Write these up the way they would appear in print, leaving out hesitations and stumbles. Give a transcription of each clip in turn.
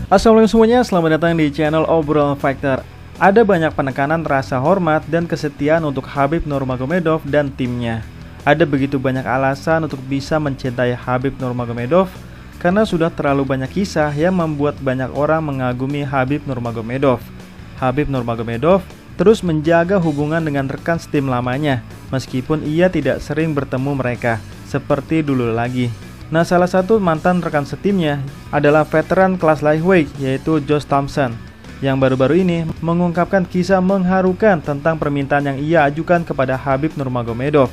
Assalamualaikum semuanya, selamat datang di channel Obrolan Fighter. Ada banyak penekanan rasa hormat dan kesetiaan untuk Khabib Nurmagomedov dan timnya. Ada begitu banyak alasan untuk bisa mencintai Khabib Nurmagomedov karena sudah terlalu banyak kisah yang membuat banyak orang mengagumi Khabib Nurmagomedov. Khabib Nurmagomedov terus menjaga hubungan dengan rekan setim lamanya meskipun ia tidak sering bertemu mereka seperti dulu lagi. Nah, salah satu mantan rekan setimnya adalah veteran kelas lightweight yaitu Josh Thomson yang baru-baru ini mengungkapkan kisah mengharukan tentang permintaan yang ia ajukan kepada Khabib Nurmagomedov.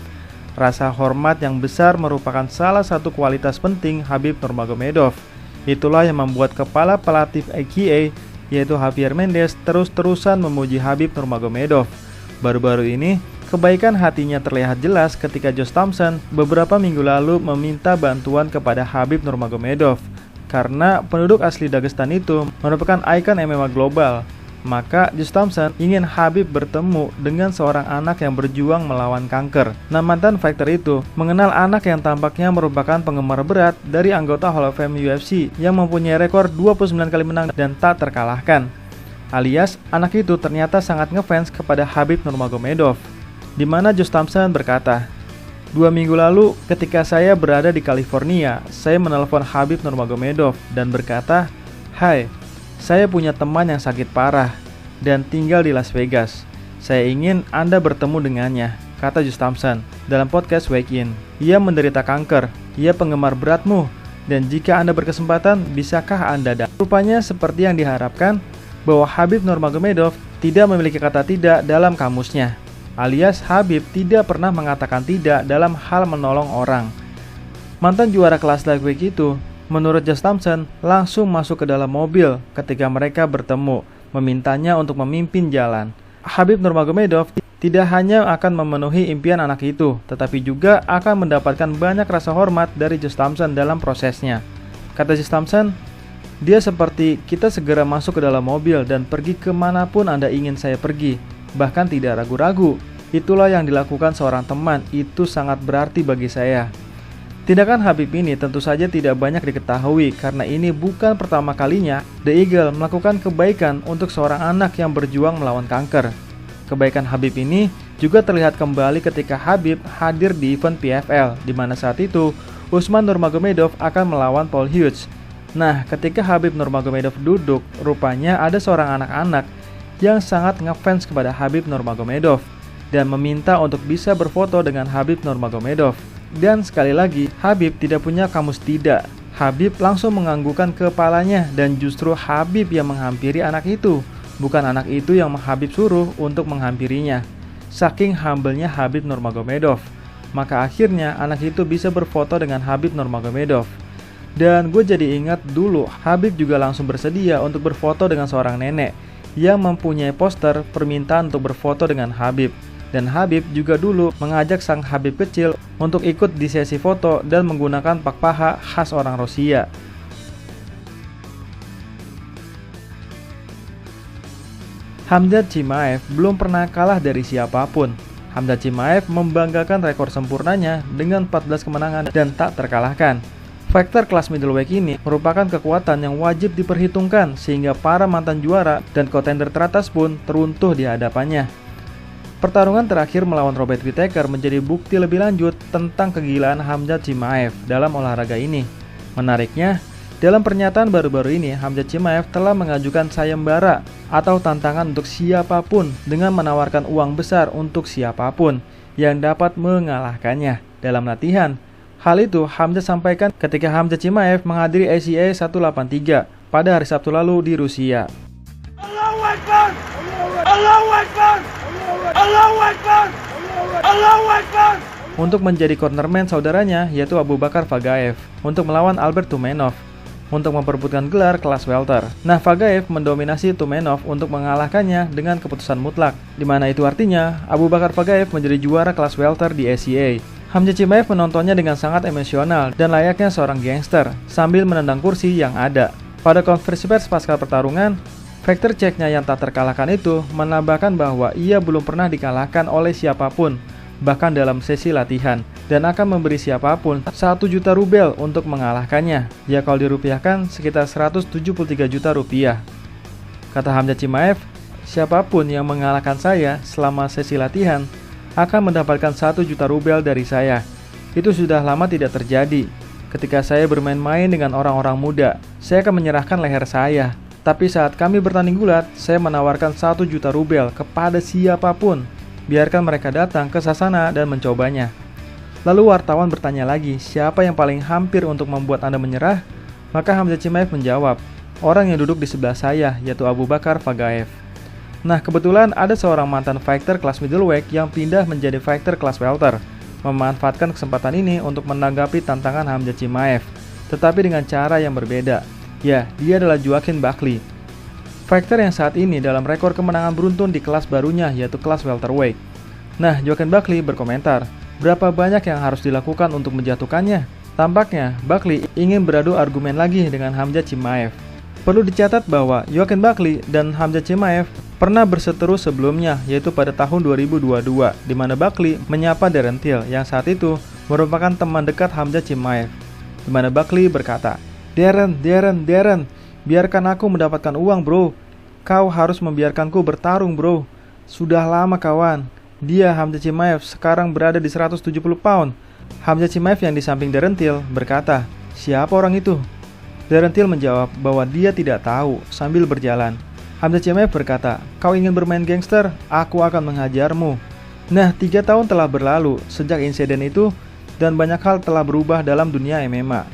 Rasa hormat yang besar merupakan salah satu kualitas penting Khabib Nurmagomedov. Itulah yang membuat kepala pelatih AKA yaitu Javier Mendez terus-terusan memuji Khabib Nurmagomedov. Baru-baru ini kebaikan hatinya terlihat jelas ketika Josh Thomson beberapa minggu lalu meminta bantuan kepada Khabib Nurmagomedov. Karena penduduk asli Dagestan itu merupakan ikon MMA global, maka Josh Thomson ingin Khabib bertemu dengan seorang anak yang berjuang melawan kanker. Nah, mantan fighter itu mengenal anak yang tampaknya merupakan penggemar berat dari anggota Hall of Fame UFC yang mempunyai rekor 29 kali menang dan tak terkalahkan. Alias, anak itu ternyata sangat ngefans kepada Khabib Nurmagomedov. Di mana Josh Thomson berkata, 2 minggu lalu ketika saya berada di California, saya menelpon Khabib Nurmagomedov dan berkata, "Hai, saya punya teman yang sakit parah dan tinggal di Las Vegas. Saya ingin Anda bertemu dengannya," kata Josh Thomson dalam podcast Wake In. "Ia menderita kanker, ia penggemar beratmu, dan jika Anda berkesempatan, bisakah Anda datang?" Rupanya seperti yang diharapkan, bahwa Khabib Nurmagomedov tidak memiliki kata tidak dalam kamusnya. Alias Khabib tidak pernah mengatakan tidak dalam hal menolong orang. Mantan juara kelas lightweight itu, menurut Josh Thomson, langsung masuk ke dalam mobil ketika mereka bertemu, memintanya untuk memimpin jalan. Khabib Nurmagomedov tidak hanya akan memenuhi impian anak itu, tetapi juga akan mendapatkan banyak rasa hormat dari Josh Thomson dalam prosesnya. Kata Josh Thomson, "Dia seperti kita segera masuk ke dalam mobil dan pergi kemanapun Anda ingin saya pergi. Bahkan tidak ragu-ragu. Itulah yang dilakukan seorang teman, itu sangat berarti bagi saya." Tindakan Khabib ini tentu saja tidak banyak diketahui karena ini bukan pertama kalinya The Eagle melakukan kebaikan untuk seorang anak yang berjuang melawan kanker. Kebaikan Khabib ini juga terlihat kembali ketika Khabib hadir di event PFL, di mana saat itu Usman Nurmagomedov akan melawan Paul Hughes. Nah, ketika Khabib Nurmagomedov duduk, rupanya ada seorang anak-anak yang sangat ngefans kepada Khabib Nurmagomedov dan meminta untuk bisa berfoto dengan Khabib Nurmagomedov. Dan sekali lagi, Khabib tidak punya kamus tidak. Khabib langsung menganggukkan kepalanya dan justru Khabib yang menghampiri anak itu, bukan anak itu yang Khabib suruh untuk menghampirinya. Saking humble-nya Khabib Nurmagomedov, maka akhirnya anak itu bisa berfoto dengan Khabib Nurmagomedov. Dan gue jadi ingat dulu Khabib juga langsung bersedia untuk berfoto dengan seorang nenek yang mempunyai poster permintaan untuk berfoto dengan Khabib. Dan Khabib juga dulu mengajak sang Khabib kecil untuk ikut di sesi foto dan menggunakan pak paha khas orang Rusia. Khamzat Chimaev belum pernah kalah dari siapapun. Khamzat Chimaev membanggakan rekor sempurnanya dengan 14 kemenangan dan tak terkalahkan. Fighter kelas middleweight ini merupakan kekuatan yang wajib diperhitungkan sehingga para mantan juara dan kontender teratas pun teruntuh di hadapannya. Pertarungan terakhir melawan Robert Whittaker menjadi bukti lebih lanjut tentang kegilaan Khamzat Chimaev dalam olahraga ini. Menariknya, dalam pernyataan baru-baru ini, Khamzat Chimaev telah mengajukan sayembara atau tantangan untuk siapapun dengan menawarkan uang besar untuk siapapun yang dapat mengalahkannya dalam latihan. Hal itu Khamzat sampaikan ketika Khamzat Chimaev menghadiri ACA 183 pada hari Sabtu lalu di Rusia. Allahu Akbar! Allahu Akbar! Allahu Akbar! Allahu Akbar! Untuk menjadi cornerman saudaranya yaitu Abu Bakar Fagaev untuk melawan Albert Tumenov untuk memperebutkan gelar kelas welter. Nah, Fagaev mendominasi Tumenov untuk mengalahkannya dengan keputusan mutlak, di mana itu artinya Abu Bakar Fagaev menjadi juara kelas welter di ACA. Khamzat Chimaev menontonnya dengan sangat emosional dan layaknya seorang gangster sambil menendang kursi yang ada. Pada konferensi pers pasca pertarungan, fighter Ceknya yang tak terkalahkan itu menambahkan bahwa ia belum pernah dikalahkan oleh siapapun, bahkan dalam sesi latihan. dan akan memberi siapapun 1 juta rubel untuk mengalahkannya. Ya kalau dirupiahkan sekitar 173 juta rupiah. Kata Khamzat Chimaev, siapapun yang mengalahkan saya selama sesi latihan akan mendapatkan 1 juta rubel dari saya. Itu sudah lama tidak terjadi. Ketika saya bermain-main dengan orang-orang muda, saya akan menyerahkan leher saya. Tapi saat kami bertanding gulat, saya menawarkan 1 juta rubel kepada siapapun. Biarkan mereka datang ke Sasana dan mencobanya. Lalu wartawan bertanya lagi, siapa yang paling hampir untuk membuat Anda menyerah? Maka Khamzat Chimaev menjawab, orang yang duduk di sebelah saya, yaitu Abu Bakar Fagaev. Nah, kebetulan ada seorang mantan fighter kelas middleweight yang pindah menjadi fighter kelas welter, memanfaatkan kesempatan ini untuk menanggapi tantangan Khamzat Chimaev, tetapi dengan cara yang berbeda. Ya, dia adalah Joaquin Buckley, fighter yang saat ini dalam rekor kemenangan beruntun di kelas barunya, yaitu kelas welterweight. Nah, Joaquin Buckley berkomentar, berapa banyak yang harus dilakukan untuk menjatuhkannya? Tampaknya, Buckley ingin beradu argumen lagi dengan Khamzat Chimaev. Perlu dicatat bahwa Joaquin Buckley dan Khamzat Chimaev pernah berseteru sebelumnya, yaitu pada tahun 2022, di mana Buckley menyapa Darren Till yang saat itu merupakan teman dekat Khamzat Chimaev. Di mana Buckley berkata, Darren, biarkan aku mendapatkan uang bro. Kau harus membiarkanku bertarung bro. Sudah lama kawan. Dia, Khamzat Chimaev, sekarang berada di 170 pound. Khamzat Chimaev yang di samping Darren Till berkata, siapa orang itu? Darren Till menjawab bahwa dia tidak tahu sambil berjalan. Khamzat Chimaev berkata, kau ingin bermain gangster? Aku akan menghajarmu. Nah, 3 tahun telah berlalu sejak insiden itu dan banyak hal telah berubah dalam dunia MMA,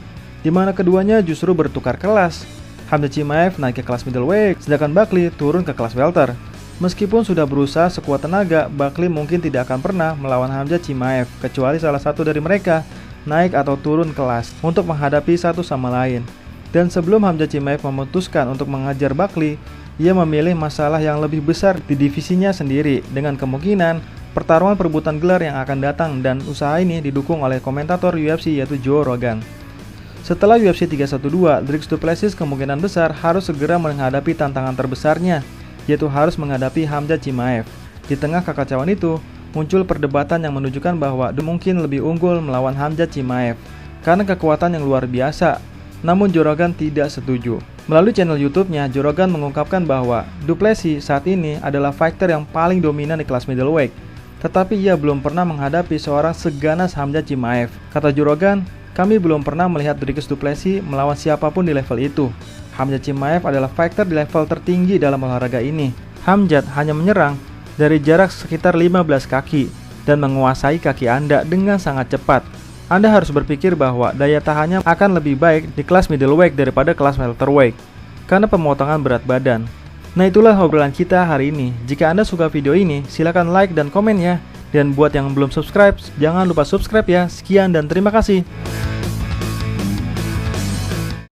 di mana keduanya justru bertukar kelas. Khamzat Chimaev naik ke kelas middleweight, sedangkan Buckley turun ke kelas welter. Meskipun sudah berusaha sekuat tenaga, Buckley mungkin tidak akan pernah melawan Khamzat Chimaev, kecuali salah satu dari mereka naik atau turun kelas untuk menghadapi satu sama lain. Dan sebelum Khamzat Chimaev memutuskan untuk mengajar Buckley, ia memilih masalah yang lebih besar di divisinya sendiri, dengan kemungkinan pertarungan perebutan gelar yang akan datang, dan usaha ini didukung oleh komentator UFC yaitu Joe Rogan. Setelah UFC 312, Dricus Du Plessis kemungkinan besar harus segera menghadapi tantangan terbesarnya, yaitu harus menghadapi Khamzat Chimaev. Di tengah kekacauan itu, muncul perdebatan yang menunjukkan bahwa mungkin lebih unggul melawan Khamzat Chimaev karena kekuatan yang luar biasa. Namun Joe Rogan tidak setuju. Melalui channel YouTube-nya, Joe Rogan mengungkapkan bahwa Du Plessis saat ini adalah fighter yang paling dominan di kelas middleweight, tetapi ia belum pernah menghadapi seorang seganas Khamzat Chimaev. Kata Joe Rogan, kami belum pernah melihat Dricus Du Plessis melawan siapapun di level itu. Khamzat Chimaev adalah fighter di level tertinggi dalam olahraga ini. Khamzat hanya menyerang dari jarak sekitar 15 kaki dan menguasai kaki Anda dengan sangat cepat. Anda harus berpikir bahwa daya tahannya akan lebih baik di kelas middleweight daripada kelas welterweight karena pemotongan berat badan. Nah, itulah obrolan kita hari ini. Jika Anda suka video ini, silakan like dan komen ya. Dan buat yang belum subscribe, jangan lupa subscribe ya. Sekian dan terima kasih.